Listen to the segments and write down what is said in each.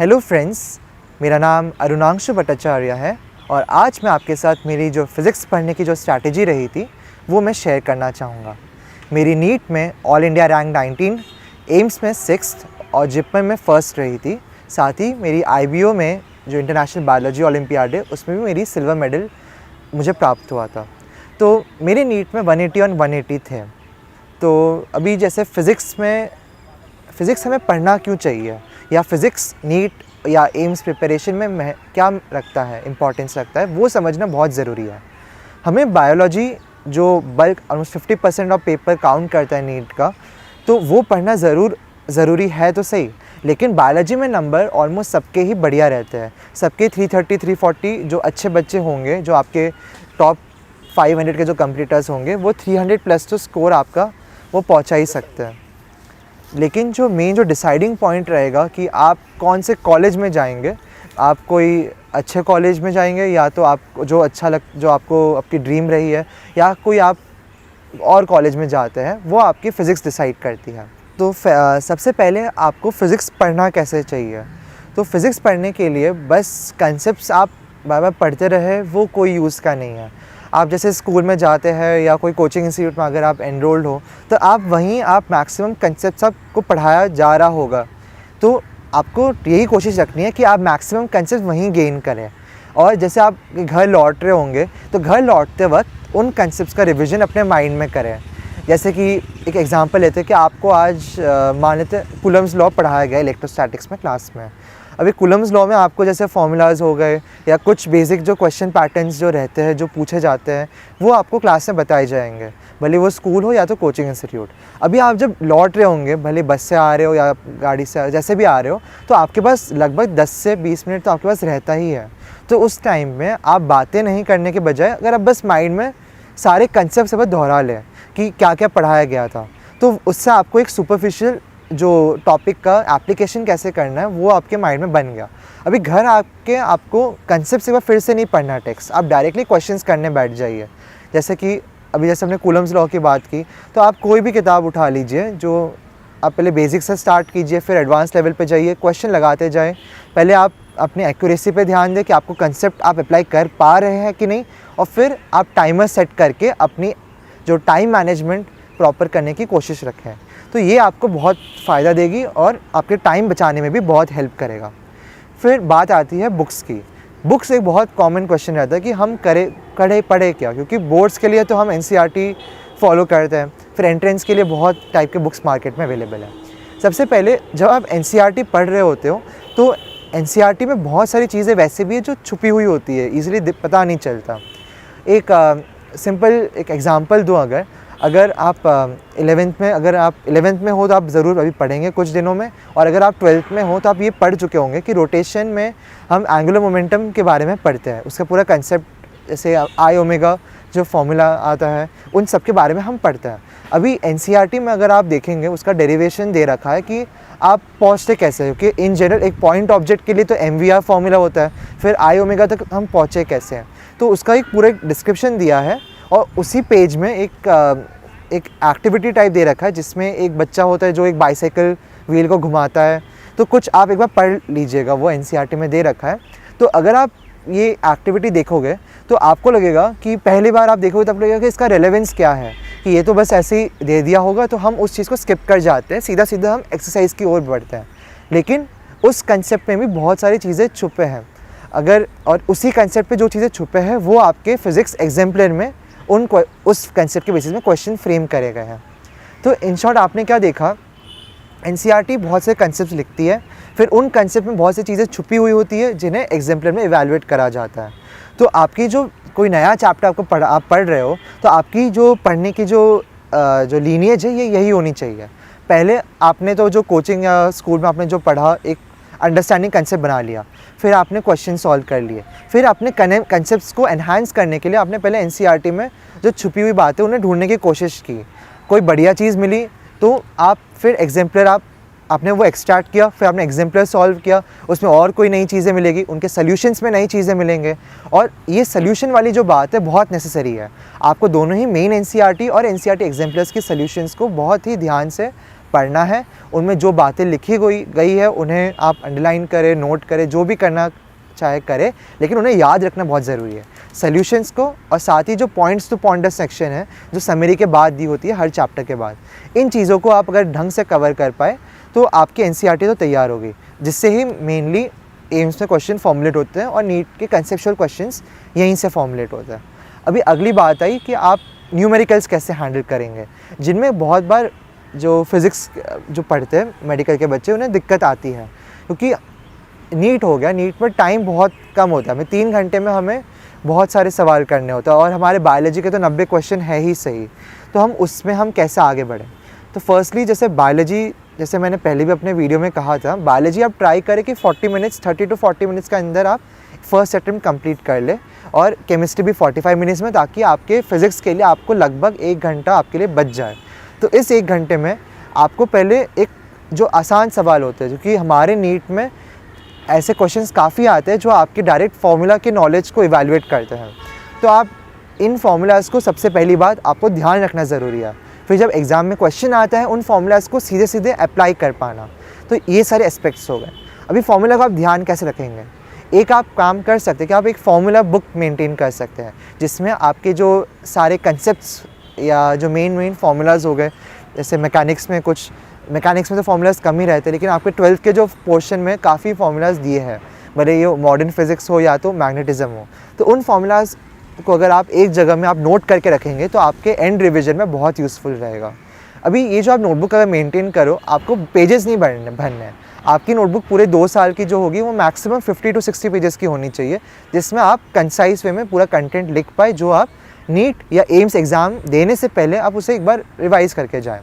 Hello friends, मेरा नाम अरुणांशु भट्टाचार्य है और आज मैं आपके साथ मेरी जो फ़िज़िक्स पढ़ने की जो स्ट्रैटेजी रही थी वो मैं शेयर करना चाहूँगा। मेरी नीट में ऑल इंडिया रैंक 19, एम्स में 6th और जिपमर में फर्स्ट रही थी। साथ ही मेरी आईबीओ में जो इंटरनेशनल बायोलॉजी ओलंपियाड है उसमें भी मेरी सिल्वर मेडल मुझे प्राप्त हुआ था। तो मेरे नीट में 180 और 180 थे। तो अभी जैसे फ़िज़िक्स हमें पढ़ना क्यों चाहिए, या फ़िज़िक्स नीट या एम्स प्रिपरेशन में क्या रखता है, इम्पॉर्टेंस रखता है, वो समझना बहुत ज़रूरी है। हमें बायोलॉजी जो bulk almost 50% of paper count करता है नीट का, तो वो पढ़ना ज़रूरी है तो सही, लेकिन बायोलॉजी में नंबर ऑलमोस्ट सबके ही बढ़िया रहते हैं। सबके 330 340 जो अच्छे बच्चे होंगे, जो आपके टॉप 500 के जो कंप्लीटर्स होंगे, वो 300 प्लस तो स्कोर आपका वो पहुंचा ही सकते हैं। लेकिन जो डिसाइडिंग पॉइंट रहेगा कि आप कौन से कॉलेज में जाएंगे, आप कोई अच्छे कॉलेज में जाएंगे या तो आप जो आपको आपकी ड्रीम रही है, या कोई आप और कॉलेज में जाते हैं, वो आपकी फ़िज़िक्स डिसाइड करती है। तो सबसे पहले आपको फ़िज़िक्स पढ़ना कैसे चाहिए। तो फ़िज़िक्स पढ़ने के लिए बस कंसेप्ट्स आप बार बार पढ़ते रहे वो कोई यूज़ का नहीं है। आप जैसे स्कूल में जाते हैं या कोई कोचिंग इंस्टीट्यूट में अगर आप एनरोल्ड हो, तो आप वहीं आप मैक्सिमम कंसेप्ट्स आपको पढ़ाया जा रहा होगा, तो आपको यही कोशिश रखनी है कि आप मैक्सिमम कंसेप्ट वहीं गेन करें। और जैसे आप घर लौट रहे होंगे, तो घर लौटते वक्त उन कंसेप्ट्स का रिविज़न अपने माइंड में करें। जैसे कि एक एग्जांपल लेते हैं कि आपको आज मान लेते हैं कूलम्स लॉ पढ़ाया गया इलेक्ट्रोस्टैटिक्स में क्लास में। अभी कूलम्स लॉ में आपको जैसे फॉर्मूलाज हो गए या कुछ बेसिक जो क्वेश्चन पैटर्न्स जो रहते हैं, जो पूछे जाते हैं, वो आपको क्लास में बताए जाएंगे, भले वो स्कूल हो या तो कोचिंग इंस्टीट्यूट। अभी आप जब लौट रहे होंगे, भले बस से आ रहे हो या गाड़ी से, जैसे भी आ रहे हो, तो आपके पास लगभग 10 से 20 मिनट तो आपके पास रहता ही है। तो उस टाइम में आप बातें नहीं करने के बजाय अगर आप बस माइंड में सारे कंसेप्ट सब दोहरा लें कि क्या क्या पढ़ाया गया था, तो उससे आपको एक सुपरफिशियल जो टॉपिक का एप्लीकेशन कैसे करना है वो आपके माइंड में बन गया। अभी घर आके आपको कंसेप्ट से फिर से नहीं पढ़ना टेक्स्ट, आप डायरेक्टली क्वेश्चंस करने बैठ जाइए। जैसे कि अभी जैसे हमने कूलम्स लॉ की बात की, तो आप कोई भी किताब उठा लीजिए, जो आप पहले बेसिक से स्टार्ट कीजिए, फिर एडवांस लेवल पे जाइए, क्वेश्चन लगाते जाएँ। पहले आप अपनी एक्यूरेसी पे ध्यान दें कि आपको कंसेप्ट आप अप्लाई कर पा रहे हैं कि नहीं, और फिर आप टाइमर सेट करके अपनी जो टाइम मैनेजमेंट प्रॉपर करने की कोशिश रखें। तो ये आपको बहुत फ़ायदा देगी और आपके टाइम बचाने में भी बहुत हेल्प करेगा। फिर बात आती है बुक्स की। बुक्स एक बहुत कॉमन क्वेश्चन रहता है कि हम पढ़े क्या, क्योंकि बोर्ड्स के लिए तो हम एनसीईआरटी फॉलो करते हैं, फिर एंट्रेंस के लिए बहुत टाइप के बुक्स मार्केट में अवेलेबल है। सबसे पहले जब आप एनसीईआरटी पढ़ रहे होते हो, तो एनसीईआरटी में बहुत सारी चीज़ें वैसे भी है जो छुपी हुई होती है, ईज़िली पता नहीं चलता। एक सिंपल एक एग्ज़ाम्पल दूँ, अगर आप 11th में हो तो आप ज़रूर अभी पढ़ेंगे कुछ दिनों में, और अगर आप 12th में हो तो आप ये पढ़ चुके होंगे कि रोटेशन में हम एंगुलर मोमेंटम के बारे में पढ़ते हैं। उसका पूरा कंसेप्ट, जैसे आई ओमेगा जो फॉर्मूला आता है, उन सब के बारे में हम पढ़ते हैं। अभी एनसीईआरटी में अगर आप देखेंगे, उसका डेरिवेशन दे रखा है कि आप पहुँचते कैसे हो, कि इन जनरल एक पॉइंट ऑब्जेक्ट के लिए तो MVR फॉर्मूला होता है, फिर आई ओमेगा तक हम पहुँचे कैसे हैं, तो उसका एक पूरा डिस्क्रिप्शन दिया है। और उसी पेज में एक एक्टिविटी टाइप दे रखा है, जिसमें एक बच्चा होता है जो एक बाइसाइकिल व्हील को घुमाता है। तो कुछ आप एक बार पढ़ लीजिएगा, वो एनसीईआरटी में दे रखा है। तो अगर आप ये एक्टिविटी देखोगे तो आपको लगेगा कि पहली बार आप देखोगे तब लगेगा कि इसका रेलेवेंस क्या है, कि ये तो बस ऐसे ही दे दिया होगा, तो हम उस चीज़ को स्किप कर जाते हैं, सीधा सीधा हम एक्सरसाइज की ओर बढ़ते हैं। लेकिन उस कंसेप्ट में भी बहुत सारी चीज़ें छुपे हैं, और उसी कंसेप्ट पे जो चीज़ें छुपे हैं वो आपके फिज़िक्स एग्जाम्पलर में उस कंसेप्ट के बेसिस में क्वेश्चन फ्रेम करे गए हैं। तो इन शॉर्ट आपने क्या देखा, एनसीईआरटी बहुत से कंसेप्ट लिखती है, फिर उन कंसेप्ट में बहुत सी चीज़ें छुपी हुई होती है जिन्हें एग्जाम्पलर में इवैल्यूएट करा जाता है। तो आपकी जो कोई नया चैप्टर आप पढ़ रहे हो, तो आपकी जो पढ़ने की जो लीनिएज है, ये यही होनी चाहिए। पहले आपने तो जो कोचिंग या स्कूल में आपने जो पढ़ा, एक अंडरस्टैंडिंग कंसेप्ट बना लिया, फिर आपने क्वेश्चन सॉल्व कर लिए, फिर आपने कंसेप्ट्स को एनहांस करने के लिए आपने पहले एनसीईआरटी में जो छुपी हुई बातें उन्हें ढूंढने की कोशिश की। कोई बढ़िया चीज़ मिली तो आप फिर एग्जाम्पलर आपने वो एक्सट्रैक्ट किया, फिर आपने एग्जाम्पलर सॉल्व किया, उसमें और कोई नई चीज़ें मिलेगी, उनके सॉल्यूशंस में नई चीज़ें मिलेंगे। और ये सॉल्यूशन वाली जो बात है बहुत नेसेसरी है। आपको दोनों ही मेन एनसीईआरटी और एनसीईआरटी एग्जाम्पलर्स के सॉल्यूशंस को बहुत ही ध्यान से पढ़ना है, उनमें जो बातें लिखी गई है उन्हें आप अंडरलाइन करें, नोट करें, जो भी करना चाहे करें, लेकिन उन्हें याद रखना बहुत ज़रूरी है सॉल्यूशंस को। और साथ ही जो पॉइंट्स टू पॉइंटर सेक्शन है जो समरी के बाद दी होती है हर चैप्टर के बाद, इन चीज़ों को आप अगर ढंग से कवर कर पाए तो आपकी एनसीईआरटी तो तैयार होगी, जिससे ही मेनली एम्स में क्वेश्चन फॉर्मुलेट होते हैं और नीट के कंसेप्चुअल क्वेश्चंस यहीं से फॉर्मुलेट होते हैं। अभी अगली बात आई कि आप न्यूमेरिकल्स कैसे हैंडल करेंगे, जिनमें बहुत बार जो फिज़िक्स जो पढ़ते हैं मेडिकल के बच्चे उन्हें दिक्कत आती है, क्योंकि नीट हो गया, नीट में टाइम बहुत कम होता है, हमें 3 घंटे में हमें बहुत सारे सवाल करने होते हैं और हमारे बायोलॉजी के तो 90 क्वेश्चन है ही सही, तो हम कैसे आगे बढ़ें। तो फर्स्टली जैसे बायोलॉजी, जैसे मैंने पहले भी अपने वीडियो में कहा था, बायोलॉजी आप ट्राई करें कि 30 to 40 मिनट्स के अंदर आप फर्स्ट अटेम्प्ट कंप्लीट कर ले, और केमिस्ट्री भी 45 मिनट्स में, ताकि आपके फिज़िक्स के लिए आपको लगभग 1 घंटा आपके लिए बच जाए। तो इस 1 घंटे में आपको पहले एक जो आसान सवाल होते हैं, क्योंकि हमारे नीट में ऐसे क्वेश्चंस काफ़ी आते हैं जो आपके डायरेक्ट फार्मूला के नॉलेज को इवैल्यूएट करते हैं, तो आप इन फार्मूलाज़ को सबसे पहली बात आपको ध्यान रखना ज़रूरी है। फिर जब एग्ज़ाम में क्वेश्चन आता है उन फार्मूलाज़ को सीधे सीधे अप्लाई कर पाना, तो ये सारे एस्पेक्ट्स हो गए। अभी फार्मूला का आप ध्यान कैसे रखेंगे, एक आप काम कर सकते हैं कि आप एक फार्मूला बुक मेंटेन कर सकते हैं, जिसमें आपके जो सारे कंसेप्ट्स या जो मेन फार्मूलाज़ हो गए, जैसे मैकेनिक्स में तो फार्मूलाज़ कम ही रहते हैं, लेकिन आपके 12th के जो पोर्शन में काफ़ी फार्मूलाज़ दिए हैं, भले ये मॉडर्न फिज़िक्स हो या तो मैग्नेटिज़म हो, तो उन फार्मूलाज़ को अगर आप एक जगह में आप नोट करके रखेंगे तो आपके एंड रिवीजन में बहुत यूज़फुल रहेगा। अभी ये जो आप नोटबुक अगर मेंटेन करो, आपको पेजेस नहीं भरने हैं, आपकी नोटबुक पूरे 2 साल की जो होगी वो मैक्सिमम 50 to 60 पेजेस की होनी चाहिए, जिसमें आप कंसाइज वे में पूरा कंटेंट लिख पाए, जो आप नीट या एम्स एग्ज़ाम देने से पहले आप उसे एक बार रिवाइज़ करके जाएँ।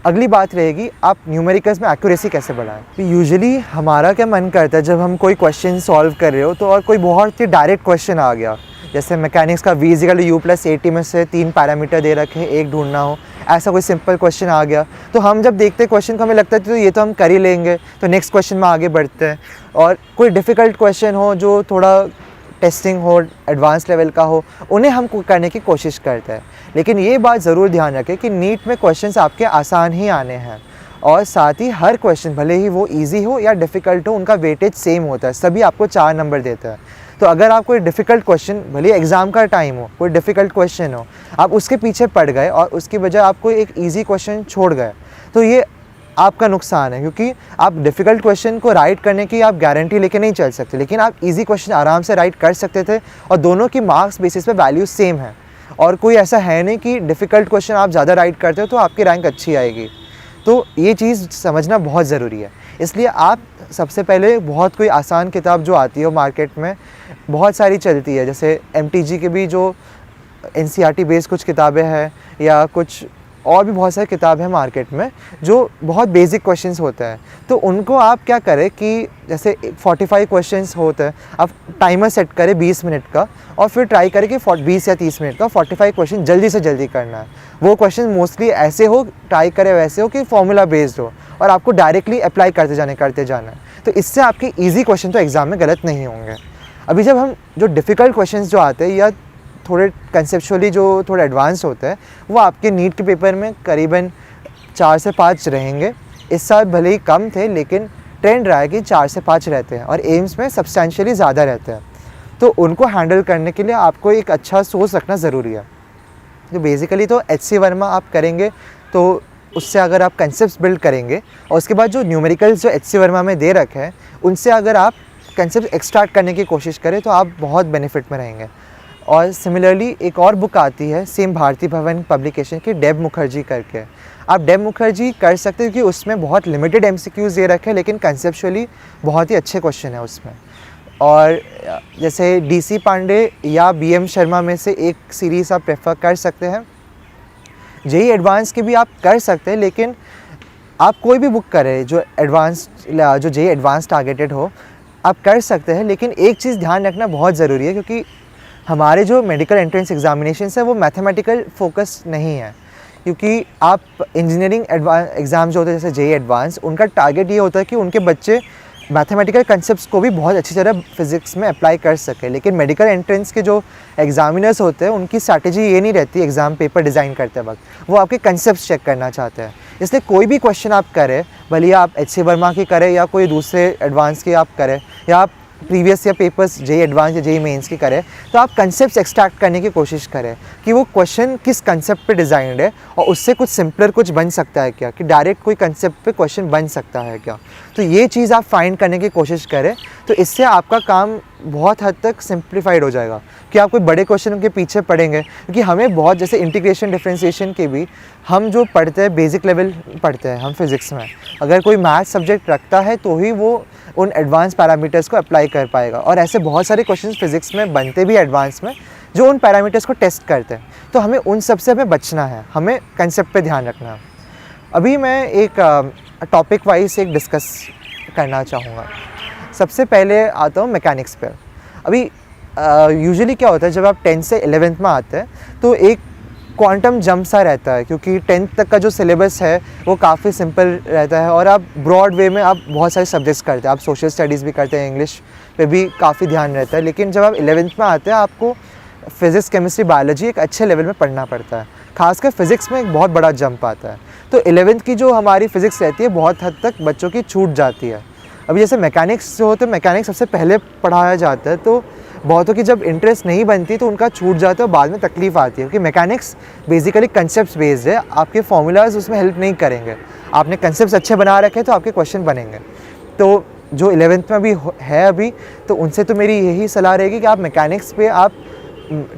अगली बात रहेगी आप न्यूमेरिकल्स में एक्यूरेसी कैसे बढ़ाएं। यूजुअली हमारा क्या मन करता है, जब हम कोई क्वेश्चन सॉल्व कर रहे हो तो और कोई बहुत ही डायरेक्ट क्वेश्चन आ गया, जैसे मैकेनिक्स का v=u+at में से 3 पैरामीटर दे रखे हैं, एक ढूंढना हो, ऐसा कोई सिंपल क्वेश्चन आ गया, तो हम जब देखते हैं क्वेश्चन को हमें लगता है तो ये तो हम कर ही लेंगे, तो नेक्स्ट क्वेश्चन में आगे बढ़ते हैं। और कोई डिफ़िकल्ट क्वेश्चन हो जो थोड़ा टेस्टिंग हो, एडवांस लेवल का हो, उन्हें हम करने की कोशिश करते हैं। लेकिन ये बात ज़रूर ध्यान रखें कि नीट में क्वेश्चंस आपके आसान ही आने हैं, और साथ ही हर क्वेश्चन भले ही वो इजी हो या डिफ़िकल्ट हो, उनका वेटेज सेम होता है, सभी आपको 4 नंबर देते हैं। तो अगर आप कोई डिफ़िकल्ट क्वेश्चन, भले एग्ज़ाम का टाइम हो, कोई डिफ़िकल्ट क्वेश्चन हो, आप उसके पीछे पड़ गए और उसकी बजाय आप कोई एक ईजी क्वेश्चन छोड़ गए, तो ये आपका नुकसान है, क्योंकि आप डिफ़िकल्ट क्वेश्चन को राइट करने की आप गारंटी लेके नहीं चल सकते, लेकिन आप इजी क्वेश्चन आराम से राइट कर सकते थे, और दोनों की मार्क्स बेसिस पे वैल्यू सेम है, और कोई ऐसा है नहीं कि डिफ़िकल्ट क्वेश्चन आप ज़्यादा राइट करते हो तो आपकी रैंक अच्छी आएगी। तो ये चीज़ समझना बहुत ज़रूरी है। इसलिए आप सबसे पहले बहुत कोई आसान किताब जो आती है मार्केट में बहुत सारी चलती है, जैसे MTG के भी जो NCERT बेस्ड कुछ किताबें हैं, या कुछ और भी बहुत सारी किताब है मार्केट में जो बहुत बेसिक क्वेश्चंस होते हैं, तो उनको आप क्या करें कि जैसे 45 क्वेश्चंस होते हैं, आप टाइमर सेट करें 20 मिनट का, और फिर ट्राई करें कि 20 या 30 मिनट का 45 क्वेश्चन जल्दी से जल्दी करना है। वो क्वेश्चन मोस्टली ऐसे हो, ट्राई करें वैसे हो कि फॉर्मूला बेस्ड हो, और आपको डायरेक्टली अप्लाई करते जाना है, तो इससे आपके ईजी क्वेश्चन तो एग्ज़ाम में गलत नहीं होंगे। अभी जब हम जो डिफ़िकल्ट क्वेश्चन जो आते हैं या थोड़े कंसेप्चुअली जो थोड़े एडवांस होते हैं, वो आपके नीट के पेपर में करीबन 4 से 5 रहेंगे। इस साल भले ही कम थे, लेकिन ट्रेंड रहा है कि 4 से 5 रहते हैं, और एम्स में सब्सटेंशियली ज़्यादा रहते हैं। तो उनको हैंडल करने के लिए आपको एक अच्छा सोच रखना ज़रूरी है। जो बेसिकली तो HC वर्मा आप करेंगे, तो उससे अगर आप कंसेप्ट बिल्ड करेंगे, और उसके बाद जो न्यूमेरिकल्स जो HC वर्मा में दे रखे हैं, उनसे अगर आप कंसेप्ट एक्सट्रैक्ट करने की कोशिश करें तो आप बहुत बेनिफिट में रहेंगे। और सिमिलरली एक और बुक आती है सेम भारती भवन पब्लिकेशन की, डेब मुखर्जी करके, आप डेब मुखर्जी कर सकते हैं, क्योंकि उसमें बहुत लिमिटेड MCQs दे रखे हैं, लेकिन कंसेप्चुअली बहुत ही अच्छे क्वेश्चन है उसमें। और जैसे DC पांडे या BM शर्मा में से एक सीरीज़ आप प्रेफर कर सकते हैं। JEE एडवांस की भी आप कर सकते हैं, लेकिन आप कोई भी बुक करें जो JEE एडवांस टारगेटेड हो, आप कर सकते हैं। लेकिन एक चीज़ ध्यान रखना बहुत ज़रूरी है, क्योंकि हमारे जो मेडिकल एंट्रेंस एग्जामिनेशन है वो मैथमेटिकल फोकस नहीं है, क्योंकि आप इंजीनियरिंग एग्ज़ाम जो होते हैं जैसे JEE एडवांस, उनका टारगेट ये होता है कि उनके बच्चे मैथमेटिकल कंसेप्ट्स को भी बहुत अच्छी तरह फिज़िक्स में अप्लाई कर सकें। लेकिन मेडिकल एंट्रेंस के जो एग्जामिनर्स होते हैं, उनकी स्ट्रैटेजी ये नहीं रहती एग्ज़ाम पेपर डिज़ाइन करते वक्त, वो आपके कंसेप्ट्स चेक करना चाहते हैं। इसलिए कोई भी क्वेश्चन आप करें, भले ही आप एच सी वर्मा की करें या कोई दूसरे एडवांस की आप करें, या आप प्रीवियस या पेपर्स जेई एडवांस या जेई मेंस की करें, तो आप कंसेप्ट एक्सट्रैक्ट करने की कोशिश करें कि वो क्वेश्चन किस कंसेप्ट पे डिज़ाइंड है और उससे कुछ सिंपलर कुछ बन सकता है क्या, कि डायरेक्ट कोई कंसेप्ट पे क्वेश्चन बन सकता है क्या। तो ये चीज़ आप फाइंड करने की कोशिश करें, तो इससे आपका काम बहुत हद तक सिंप्लीफाइड हो जाएगा कि आप कोई बड़े क्वेश्चन के पीछे पढ़ेंगे। क्योंकि हमें बहुत, जैसे इंटीग्रेशन डिफरेंशिएशन के भी हम जो पढ़ते हैं बेसिक लेवल पढ़ते हैं हम फिज़िक्स में, अगर कोई मैथ सब्जेक्ट रखता है तो ही वो उन एडवांस पैरामीटर्स को अप्लाई कर पाएगा। और ऐसे बहुत सारे क्वेश्चंस फिज़िक्स में बनते भी एडवांस में जो उन पैरामीटर्स को टेस्ट करते हैं। तो हमें उन सब से हमें बचना है, हमें कंसेप्ट पे ध्यान रखना है। अभी मैं एक टॉपिक वाइज एक डिस्कस करना चाहूँगा। सबसे पहले आता हूँ मैकेनिक्स पर। अभी यूजुअली क्या होता है, जब आप 10th से 11th में आते हैं तो एक क्वांटम जंप सा रहता है, क्योंकि 10th तक का जो सिलेबस है वो काफ़ी सिंपल रहता है और आप ब्रॉड वे में आप बहुत सारे सब्जेक्ट्स करते हैं, आप सोशल स्टडीज़ भी करते हैं, इंग्लिश पे भी काफ़ी ध्यान रहता है। लेकिन जब आप 11th में आते हैं आपको फिज़िक्स, केमिस्ट्री, बायोलॉजी एक अच्छे लेवल में पढ़ना पड़ता है। खासकर फिज़िक्स में एक बहुत बड़ा जंप आता है। तो 11th की जो हमारी फ़िज़िक्स रहती है बहुत हद तक बच्चों की छूट जाती है। अभी जैसे मैकेनिक्स जो होते हैं, मैकेनिक्स सबसे पहले पढ़ाया जाता है, तो बहुतों की जब इंटरेस्ट नहीं बनती तो उनका छूट जाता है और बाद में तकलीफ आती है। क्योंकि मैकेनिक्स बेसिकली कंसेप्ट बेस्ड है, आपके फॉर्मूलाज उसमें हेल्प नहीं करेंगे। आपने कंसेप्ट अच्छे बना रखे तो आपके क्वेश्चन बनेंगे। तो जो 11th में भी है अभी, तो उनसे तो मेरी यही सलाह रहेगी कि आप मैकेनिक्स पे आप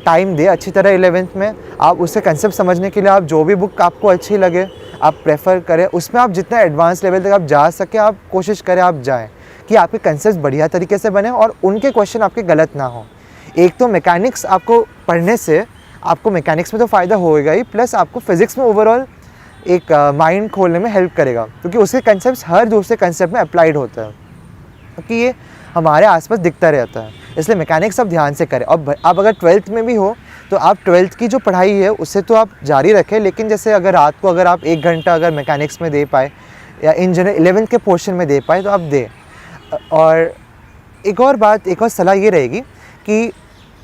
टाइम दें अच्छी तरह। 11th में आप उससे कंसेप्ट समझने के लिए आप जो भी बुक आपको अच्छी लगे आप प्रेफर करें, उसमें आप जितना एडवांस लेवल तक आप जा सके आप कोशिश करें आप जाएं, कि आपके कंसेप्ट बढ़िया तरीके से बने और उनके क्वेश्चन आपके गलत ना हो। एक तो मैकेनिक्स आपको पढ़ने से आपको मैकेनिक्स में तो फ़ायदा होएगा ही, प्लस आपको फिज़िक्स में ओवरऑल एक माइंड खोलने में हेल्प करेगा, क्योंकि उसके कंसेप्ट हर दूसरे कंसेप्ट में अप्लाइड होता है, क्योंकि ये हमारे आसपास दिखता रहता है। इसलिए मैकेनिक्स आप ध्यान से करें। और आप अगर 12th में भी हो तो आप 12th की जो पढ़ाई है उससे तो आप जारी रखें, लेकिन जैसे अगर रात को अगर आप 1 घंटा अगर मैकेनिक्स में दे पाए या इन जनरल 11th के पोर्शन में दे पाए तो आप दें। और एक और बात, एक और सलाह ये रहेगी कि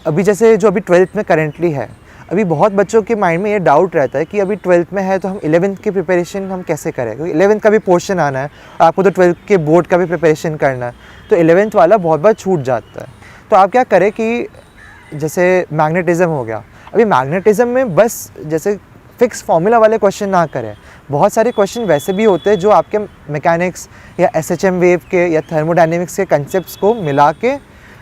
अभी जैसे जो अभी 12th में करेंटली है, अभी बहुत बच्चों के माइंड में ये डाउट रहता है कि अभी 12th में है तो हम 11th की प्रिपरेशन हम कैसे करें, क्योंकि 11th का भी पोर्शन आना है और आपको तो 12th के बोर्ड का भी प्रिपरेशन करना है, तो 11th वाला बहुत बार छूट जाता है। तो आप क्या करें कि जैसे मैग्नेटिज़म हो गया, अभी मैग्नेटिज़म में बस जैसे फिक्स फार्मूला वाले क्वेश्चन ना करें। बहुत सारे क्वेश्चन वैसे भी होते हैं जो आपके मैकेनिक्स या एसएचएम वेव के या थर्मोडायनेमिक्स के कंसेप्ट्स को मिला के,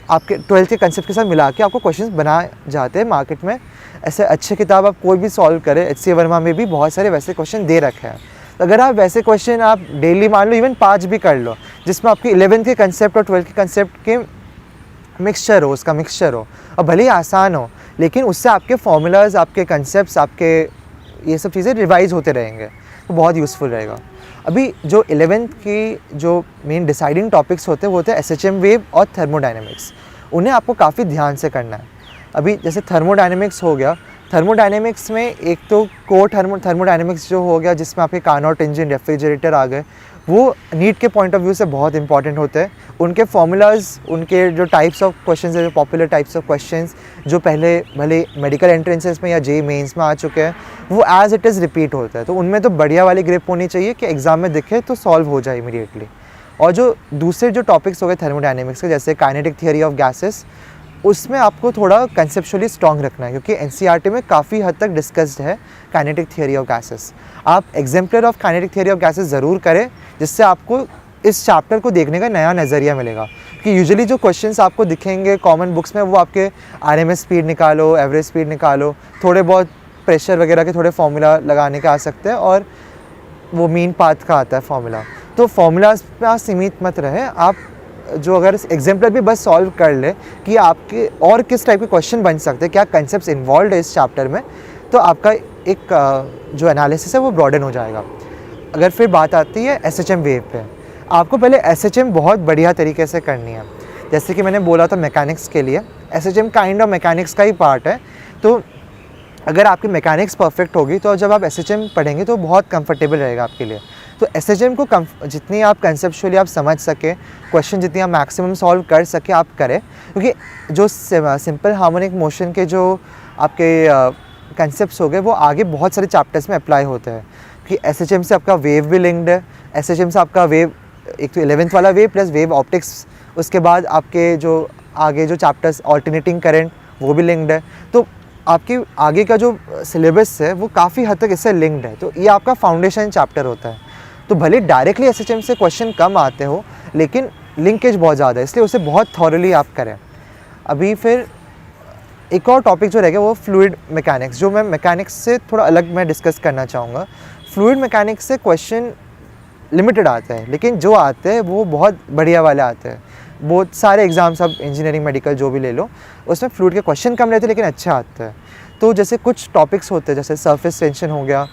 आपके 12th के कंसेप्ट के साथ मिला के आपको क्वेश्चंस बनाए जाते हैं मार्केट में। ऐसे अच्छे किताब आप कोई भी सॉल्व करें, एच सी वर्मा में भी बहुत सारे वैसे क्वेश्चन दे रखे हैं। तो अगर आप वैसे क्वेश्चन आप डेली मान लो, इवन 5 भी कर लो, जिसमें आपकी 11th के कंसेप्ट और 12th के कंसेप्ट के मिक्सचर हो, उसका मिक्सचर हो, और भले ही आसान हो, लेकिन उससे आपके फार्मूलाज, आपके कंसेप्ट्स, आपके ये सब चीज़ें रिवाइज होते रहेंगे, तो बहुत यूज़फुल रहेगा। अभी जो 11th की जो मेन डिसाइडिंग टॉपिक्स होते हैं वो होते हैं एसएचएम वेव और थर्मोडायनेमिक्स। उन्हें आपको काफ़ी ध्यान से करना है। अभी जैसे थर्मोडायनेमिक्स हो गया, थर्मोडायनेमिक्स में एक तो कोर थर्मोडायनेमिक्स जो हो गया, जिसमें आपके कार्नोट इंजन, रेफ्रिजरेटर आ गए, वो नीट के पॉइंट ऑफ व्यू से बहुत इंपॉर्टेंट होते हैं। उनके फॉर्मूलाज, उनके जो टाइप्स ऑफ क्वेश्चंस है, जो पॉपुलर टाइप्स ऑफ क्वेश्चंस जो पहले भले मेडिकल एंट्रेंसेस में या जेईई मेंस में आ चुके हैं, वो एज इट इज़ रिपीट होता है। तो उनमें तो बढ़िया वाली ग्रिप होनी चाहिए कि एग्जाम में दिखे तो सॉल्व हो जाए इमीडिएटली। और जो दूसरे जो टॉपिक्स हो गए थर्मोडायनेमिक्स के, जैसे काइनेटिक थियरी ऑफ गैसेस, उसमें आपको थोड़ा कंसेप्चुअली स्ट्रॉन्ग रखना है, क्योंकि एनसीईआरटी में काफ़ी हद तक डिस्कस्ड है काइनेटिक थियरी ऑफ गैसेस। आप exemplar of kinetic theory of gases ज़रूर करें, जिससे आपको इस चैप्टर को देखने का नया नज़रिया मिलेगा। कि यूजुअली जो क्वेश्चंस आपको दिखेंगे कॉमन बुक्स में, वो आपके आरएमएस स्पीड निकालो, एवरेज स्पीड निकालो, थोड़े बहुत प्रेशर वगैरह के थोड़े फार्मूला लगाने के आ सकते हैं, और वो मीन पाथ का आता है फार्मूला। तो फार्मूलाज पे आप सीमित मत रहे। आप जो अगर एग्जाम्पल भी बस सॉल्व कर ले कि आपके और किस टाइप के क्वेश्चन बन सकते हैं, क्या कंसेप्ट इन्वॉल्व है इस चैप्टर में, तो आपका एक जो एनालिसिस है वो ब्रॉडन हो जाएगा। अगर फिर बात आती है एसएचएम वेव पे, आपको पहले एसएचएम बहुत बढ़िया तरीके से करनी है। जैसे कि मैंने बोला था मैकेनिक्स के लिए एसएचएम काइंड ऑफ मैकेनिक्स का ही पार्ट है। तो अगर आपकी मैकेनिक्स परफेक्ट होगी तो जब आप एसएचएम पढ़ेंगे तो बहुत कंफर्टेबल रहेगा आपके लिए। तो एसएचएम को जितनी आप कंसेप्चुअली आप समझ सके, क्वेश्चन जितनी आप मैक्सिमम सॉल्व कर सके आप करें, क्योंकि जो सिंपल हार्मोनिक मोशन के जो आपके कंसेप्ट्स हो गए वो आगे बहुत सारे चैप्टर्स में अप्लाई होते हैं। कि SHM से आपका वेव भी लिंक्ड है। SHM से आपका वेव, एक तो 11th वाला वेव प्लस वेव ऑप्टिक्स, उसके बाद आपके जो आगे जो चैप्टर्स ऑल्टरनेटिंग करंट वो भी लिंक्ड है। तो आपके आगे का जो सिलेबस है वो काफ़ी हद तक इससे लिंक्ड है। तो ये आपका फाउंडेशन चैप्टर होता है। तो भले डायरेक्टली SHM से क्वेश्चन कम आते हो, लेकिन लिंकेज बहुत ज़्यादा है, इसलिए उसे बहुत थॉरली आप करें। अभी फिर एक और टॉपिक जो रह गया वो फ्लूइड मैकेनिक्स, जो मैं मैकेनिक्स से थोड़ा अलग मैं डिस्कस करना चाहूँगा। फ्लूइड मैकेनिक्स से क्वेश्चन लिमिटेड आते हैं, लेकिन जो आते हैं वो बहुत बढ़िया वाले आते हैं। बहुत सारे एग्ज़ाम्स, अब इंजीनियरिंग मेडिकल जो भी ले लो, उसमें फ्लूइड के क्वेश्चन कम रहते हैं लेकिन अच्छे आते हैं। तो जैसे कुछ टॉपिक्स होते हैं, जैसे सरफेस टेंशन हो गया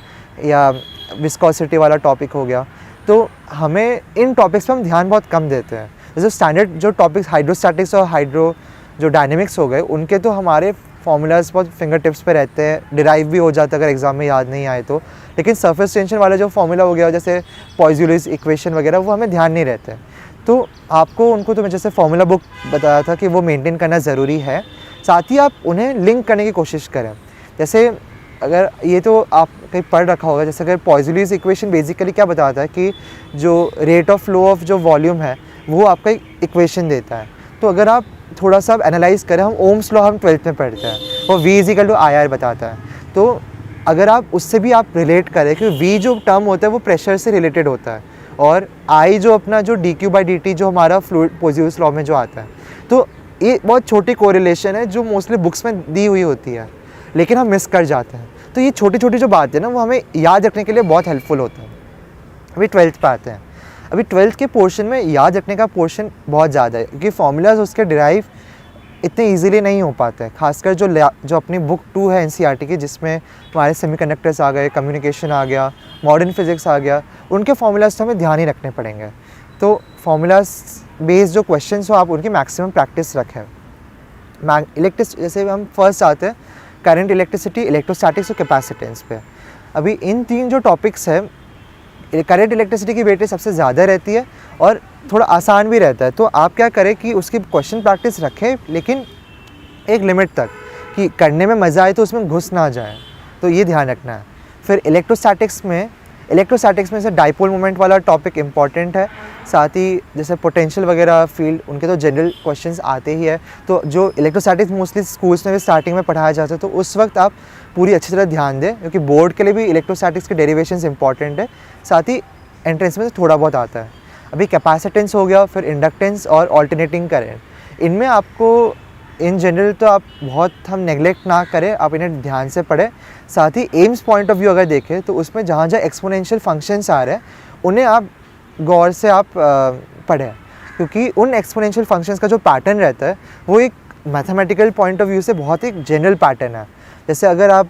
या विस्कोसिटी वाला टॉपिक हो गया, तो हमें इन टॉपिक्स पर हम ध्यान बहुत कम देते हैं। जैसे स्टैंडर्ड जो टॉपिक्स हाइड्रोस्टैटिक्स और हाइड्रो जो डायनेमिक्स हो गए, उनके तो हमारे फॉर्मूलाज बहुत फिंगर टिप्स पे रहते हैं, डिराइव भी हो जाता है अगर एग्ज़ाम में याद नहीं आए तो। लेकिन सरफेस टेंशन वाला जो फॉर्मूला हो गया, जैसे पॉइज़ुलिस इक्वेशन वगैरह, वो हमें ध्यान नहीं रहते। तो आपको उनको, तो मैं जैसे फॉर्मूला बुक बताया था कि वो मेंटेन करना ज़रूरी है, साथ ही आप उन्हें लिंक करने की कोशिश करें। जैसे अगर ये तो आप कहीं पढ़ रखा होगा, जैसे अगर पॉइज़ुलिस इक्वेशन बेसिकली क्या बताता है कि जो रेट ऑफ फ्लो ऑफ जो वॉल्यूम है वो आपका इक्वेशन देता है। तो अगर आप थोड़ा सा एनालाइज़ करें, हम ओम्स लॉ हम 12th में पढ़ते हैं, वो V = IR बताता है। तो अगर आप उससे भी आप रिलेट करें कि V जो टर्म होता है वो प्रेशर से रिलेटेड होता है, और I जो अपना जो dQ/dt जो हमारा फ्लूइड पॉइज़ुलिस लॉ में जो आता है, तो ये बहुत छोटी कोरिलेशन है जो मोस्टली बुक्स में दी हुई होती है, लेकिन हम मिस कर जाते हैं। तो ये छोटी छोटी जो बातें हैं ना, वो हमें याद रखने के लिए बहुत हेल्पफुल होता है। अभी 12th पे आते हैं। अभी 12th के पोर्शन में याद रखने का पोर्शन बहुत ज़्यादा है, क्योंकि फॉर्मूलाज उसके डिराइव इतने इजीली नहीं हो पाते हैं। खासकर जो अपनी बुक 2 है NCERT की, जिसमें हमारे सेमीकंडक्टर्स आ गए, कम्युनिकेशन आ गया, मॉडर्न फिजिक्स आ गया, उनके फॉर्मूलाज तो हमें ध्यान ही रखने पड़ेंगे। तो फॉर्मूलाज बेस्ड जो क्वेश्चंस हो, आप उनकी मैक्सिमम प्रैक्टिस रखें। जैसे हम फर्स्ट आते हैं करंट, इलेक्ट्रिसिटी, इलेक्ट्रोस्टैटिक्स और कैपेसिटेंस पे। अभी इन 3 जो टॉपिक्स हैं, करंट इलेक्ट्रिसिटी की वेटेज सबसे ज़्यादा रहती है और थोड़ा आसान भी रहता है। तो आप क्या करें कि उसकी क्वेश्चन प्रैक्टिस रखें, लेकिन एक लिमिट तक, कि करने में मज़ा आए तो उसमें घुस ना जाए, तो ये ध्यान रखना है। फिर इलेक्ट्रोस्टैटिक्स में से डाइपोल मोमेंट वाला टॉपिक इंपॉर्टेंट है, साथ ही जैसे पोटेंशियल वगैरह फील्ड, उनके तो जनरल क्वेश्चंस आते ही है। तो जो इलेक्ट्रोस्टैटिक्स मोस्टली स्कूल्स में भी स्टार्टिंग में पढ़ाया जाता है, तो उस वक्त आप पूरी अच्छी तरह ध्यान दें, क्योंकि बोर्ड के लिए भी इलेक्ट्रोस्टैटिक्स के डेरिवेशंस इंपॉर्टेंट है, साथ ही एंट्रेंस में थोड़ा बहुत आता है। अभी कैपेसिटेंस हो गया, फिर इंडक्टेंस और ऑल्टरनेटिंग करंट। इनमें आपको इन जनरल तो आप बहुत हम नेगलेक्ट ना करें, आप इन्हें ध्यान से पढ़ें। साथ ही एम्स पॉइंट ऑफ व्यू अगर देखें तो उसमें जहाँ जहाँ एक्सपोनेंशियल फंक्शंस आ रहे हैं उन्हें आप गौर से आप पढ़ें, क्योंकि उन एक्सपोनेंशियल फंक्शंस का जो पैटर्न रहता है वो एक मैथमेटिकल पॉइंट ऑफ व्यू से बहुत एक जनरल पैटर्न है। जैसे अगर आप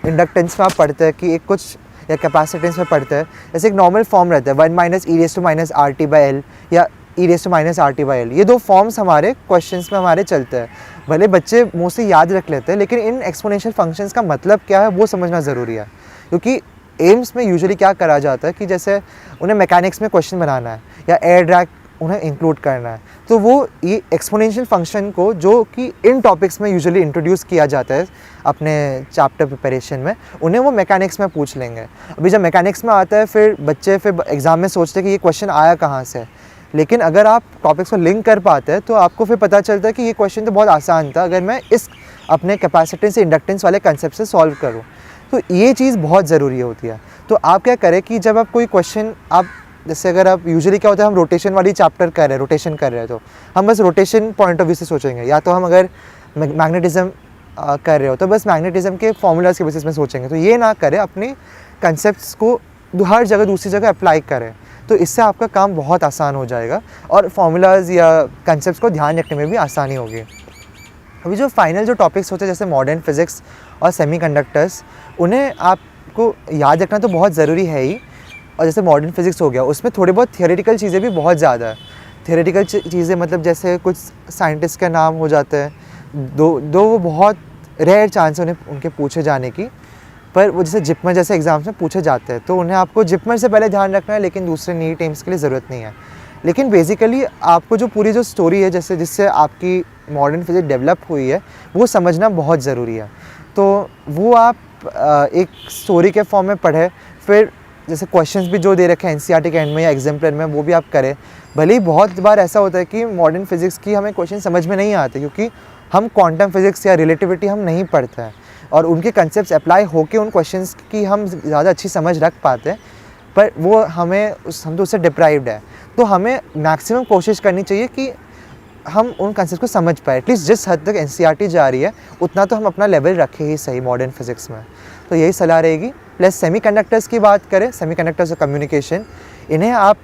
इंडक्टेंस में आप पढ़ते हैं कि एक कुछ, या कैपेसिटेंस में पढ़ते हैं, जैसे एक नॉर्मल फॉर्म रहता है 1 - e⁻⁻RT/L या e⁻⁻RT/L। ये 2 फॉर्म्स हमारे क्वेश्चंस में हमारे चलते हैं। भले बच्चे मोस्टली याद रख लेते हैं, लेकिन इन एक्सपोनेंशियल फंक्शंस का मतलब क्या है वो समझना ज़रूरी है। क्योंकि एम्स में यूजुअली क्या करा जाता है कि जैसे उन्हें मैकेनिक्स में क्वेश्चन बनाना है या एयर ड्रैग उन्हें इंक्लूड करना है, तो वो ये एक्सपोनेंशियल फंक्शन को, जो कि इन टॉपिक्स में यूजुअली इंट्रोड्यूस किया जाता है अपने चैप्टर प्रिपरेशन में, उन्हें वो मैकेनिक्स में पूछ लेंगे। अभी जब मैकेनिक्स में आता है, फिर बच्चे फिर एग्ज़ाम में सोचते हैं कि ये क्वेश्चन आया कहाँ से। लेकिन अगर आप टॉपिक्स को लिंक कर पाते हैं तो आपको फिर पता चलता है कि ये क्वेश्चन तो बहुत आसान था, अगर मैं इस अपने कैपेसिटेंस इंडक्टेंस वाले कंसेप्ट से सॉल्व करूँ। तो ये चीज़ बहुत ज़रूरी होती है। तो आप क्या करें कि जब आप कोई क्वेश्चन, आप जैसे अगर आप यूजुअली क्या होता है, हम रोटेशन वाली चैप्टर कर रहे हैं, रोटेशन कर रहे हैं, तो हम बस रोटेशन पॉइंट ऑफ व्यू से सोचेंगे, या तो हम अगर मैग्नेटिज्म कर रहे हो तो बस मैग्नेटिज्म के फॉर्मूलाज के बेसिस में सोचेंगे। तो ये ना करें, अपने कंसेप्ट्स को हर जगह दूसरी जगह अप्लाई करें, तो इससे आपका काम बहुत आसान हो जाएगा और फार्मूलाज या कंसेप्ट्स को ध्यान रखने में भी आसानी होगी। अभी जो फाइनल जो टॉपिक्स होते हैं, जैसे मॉडर्न फिज़िक्स और सेमीकंडक्टर्स, उन्हें आपको याद रखना तो बहुत ज़रूरी है ही। और जैसे मॉडर्न फिज़िक्स हो गया, उसमें थोड़ी बहुत थियोरेटिकल चीज़ें भी बहुत ज़्यादा है। थियोरेटिकल चीज़ें मतलब जैसे कुछ साइंटिस्ट के नाम हो जाते हैं, दो वो बहुत रेयर चांस है उन्हें उनके पूछे जाने की, पर वो जैसे जिपमर जैसे एग्ज़ाम्स में पूछे जाते हैं, तो उन्हें आपको जिपमर से पहले ध्यान रखना है, लेकिन दूसरे नीट एम्स के लिए ज़रूरत नहीं है। लेकिन बेसिकली आपको जो पूरी जो स्टोरी है, जैसे जिससे आपकी मॉडर्न फिज़िक्स डेवलप हुई है, वो समझना बहुत ज़रूरी है। तो वो आप एक स्टोरी के फॉर्म में पढ़ें, फिर जैसे क्वेश्चंस भी जो दे रखे हैं एनसीईआरटी के एंड में या एग्जाम्पलर में, वो भी आप करें। भले ही बहुत बार ऐसा होता है कि मॉडर्न फिज़िक्स की हमें क्वेश्चन समझ में नहीं आते, क्योंकि हम क्वांटम फिज़िक्स या रिलेटिविटी हम नहीं पढ़ते हैं और उनके कंसेप्ट अप्लाई होके उन क्वेश्चंस की हम ज़्यादा अच्छी समझ रख पाते हैं, पर वो हम तो उससे डिप्राइव्ड है। तो हमें मैक्सिमम कोशिश करनी चाहिए कि हम उन कंसेप्ट को समझ पाए। एटलीस्ट जिस हद तक एनसीईआरटी जा रही है उतना तो हम अपना लेवल रखें ही सही मॉडर्न फिज़िक्स में। तो यही सलाह रहेगी। प्लस सेमीकंडक्टर्स की बात करें, सेमीकंडक्टर्स और कम्युनिकेशन, इन्हें आप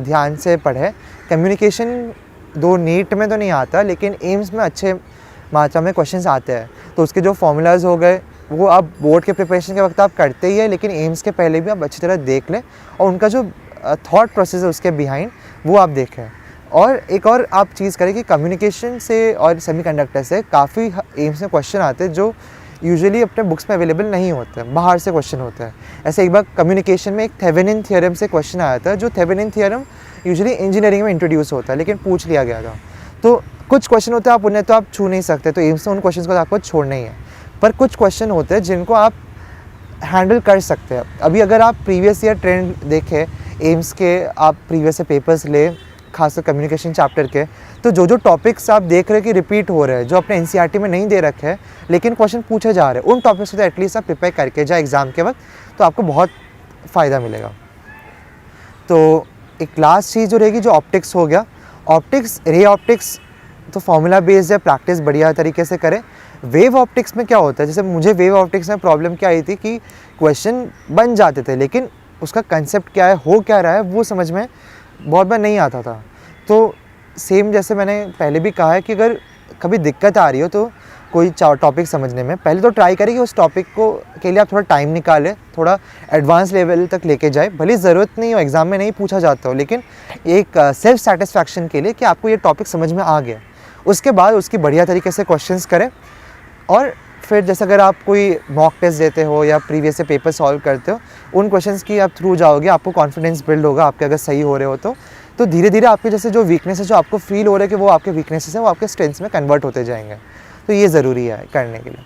ध्यान से पढ़ें। कम्युनिकेशन दो नीट में तो नहीं आता, लेकिन एम्स में अच्छे मात्रा में क्वेश्चंस आते हैं। तो उसके जो फॉर्मूलाज हो गए वो आप बोर्ड के प्रिपरेशन के वक्त आप करते ही है, लेकिन एम्स के पहले भी आप अच्छी तरह देख लें और उनका जो थॉट प्रोसेस है उसके बिहाइंड वो आप देखें। और एक और आप चीज़ करें कि कम्युनिकेशन से और सेमीकंडक्टर से काफ़ी एम्स में क्वेश्चन आते हैं जो यूजुअली अपने बुक्स में अवेलेबल नहीं होते हैं, बाहर से क्वेश्चन होते हैं। ऐसे एक बार कम्युनिकेशन में एक थेवेनिन थ्योरम से क्वेश्चन आया था, जो थेवेनिन थ्योरम यूजुअली इंजीनियरिंग में इंट्रोड्यूस होता है, लेकिन पूछ लिया गया था। तो कुछ क्वेश्चन होते हैं आप उन्हें तो आप छू नहीं सकते, तो एम्स में उन क्वेश्चन को आपको छोड़ना ही है। पर कुछ क्वेश्चन होते हैं जिनको आप हैंडल कर सकते हैं। अभी अगर आप प्रीवियस ईयर ट्रेंड देखें एम्स के, आप प्रीवियस से पेपर्स ले, खासकर कम्युनिकेशन चैप्टर के, तो जो टॉपिक्स आप देख रहे हैं कि रिपीट हो रहे हैं, जो अपने एनसीईआरटी में नहीं दे रखे हैं लेकिन क्वेश्चन पूछे जा रहे हैं, उन टॉपिक्स को तो एटलीस्ट आप प्रिपेयर करके जाए एग्ज़ाम के वक्त, तो आपको बहुत फ़ायदा मिलेगा। तो एक लास्ट चीज़ जो रहेगी, जो ऑप्टिक्स हो गया, ऑप्टिक्स, रे ऑप्टिक्स तो फॉर्मूला बेस्ड है, प्रैक्टिस बढ़िया तरीके से करें। वेव ऑप्टिक्स में क्या होता है, जैसे मुझे वेव ऑप्टिक्स में प्रॉब्लम क्या आई थी कि क्वेश्चन बन जाते थे लेकिन उसका कंसेप्ट क्या है, हो क्या रहा है, वो समझ में बहुत बार नहीं आता था। तो सेम जैसे मैंने पहले भी कहा है कि अगर कभी दिक्कत आ रही हो तो कोई टॉपिक समझने में, पहले तो ट्राई करें कि उस टॉपिक को के लिए आप थोड़ा टाइम निकालें, थोड़ा एडवांस लेवल तक लेके जाए। भले ज़रूरत नहीं हो, एग्ज़ाम में नहीं पूछा जाता हो, लेकिन एक सेल्फ सेटिस्फैक्शन के लिए कि आपको ये टॉपिक समझ में आ गया। उसके बाद उसकी बढ़िया तरीके से क्वेश्चंस करें और फिर जैसे अगर आप कोई मॉक टेस्ट देते हो या प्रीवियस से पेपर सॉल्व करते हो, उन क्वेश्चंस की आप थ्रू जाओगे, आपको कॉन्फिडेंस बिल्ड होगा आपके अगर सही हो रहे हो तो धीरे धीरे आपके जैसे जो वीकनेसेस जो आपको फील हो रहा है कि वो आपके वीकनेसेस हैं, वो आपके स्ट्रेंथ्स में कन्वर्ट होते जाएंगे। तो ये ज़रूरी है करने के लिए।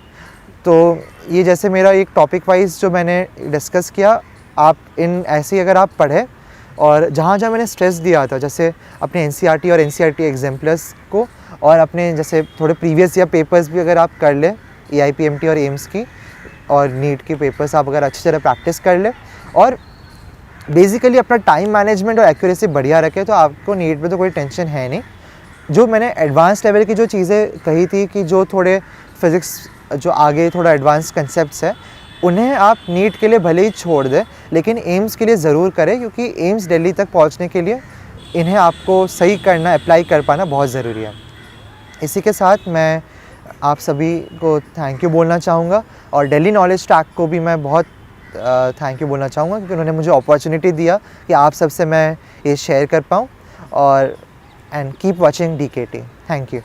तो ये जैसे मेरा एक टॉपिक वाइज जो मैंने डिस्कस किया, आप इन ऐसे ही अगर आप पढ़ें और जहाँ जहाँ मैंने स्ट्रेस दिया था, जैसे अपने एनसीईआरटी और एनसीईआरटी एग्जाम्पलर्स को, और अपने जैसे थोड़े प्रीवियस ईयर पेपर्स भी अगर आप कर लें, एआईपीएमटी और एम्स की और नीट के पेपर्स आप अगर अच्छी तरह प्रैक्टिस कर लें और बेसिकली अपना टाइम मैनेजमेंट और एक्यूरेसी बढ़िया रखें, तो आपको नीट में तो कोई टेंशन है नहीं। जो मैंने एडवांस लेवल की जो चीज़ें कही थी कि जो थोड़े फिज़िक्स जो आगे थोड़ा एडवांस कंसेप्ट्स है, उन्हें आप नीट के लिए भले ही छोड़ दें, लेकिन एम्स के लिए ज़रूर करें, क्योंकि एम्स दिल्ली तक पहुंचने के लिए इन्हें आपको सही करना, अप्लाई कर पाना बहुत ज़रूरी है। इसी के साथ मैं आप सभी को थैंक यू बोलना चाहूँगा और दिल्ली नॉलेज ट्रैक को भी मैं बहुत थैंक यू बोलना चाहूँगा, क्योंकि उन्होंने मुझे अपॉर्चुनिटी दिया कि आप सबसे मैं ये शेयर कर पाऊँ। और and keep watching DKT। Thank you.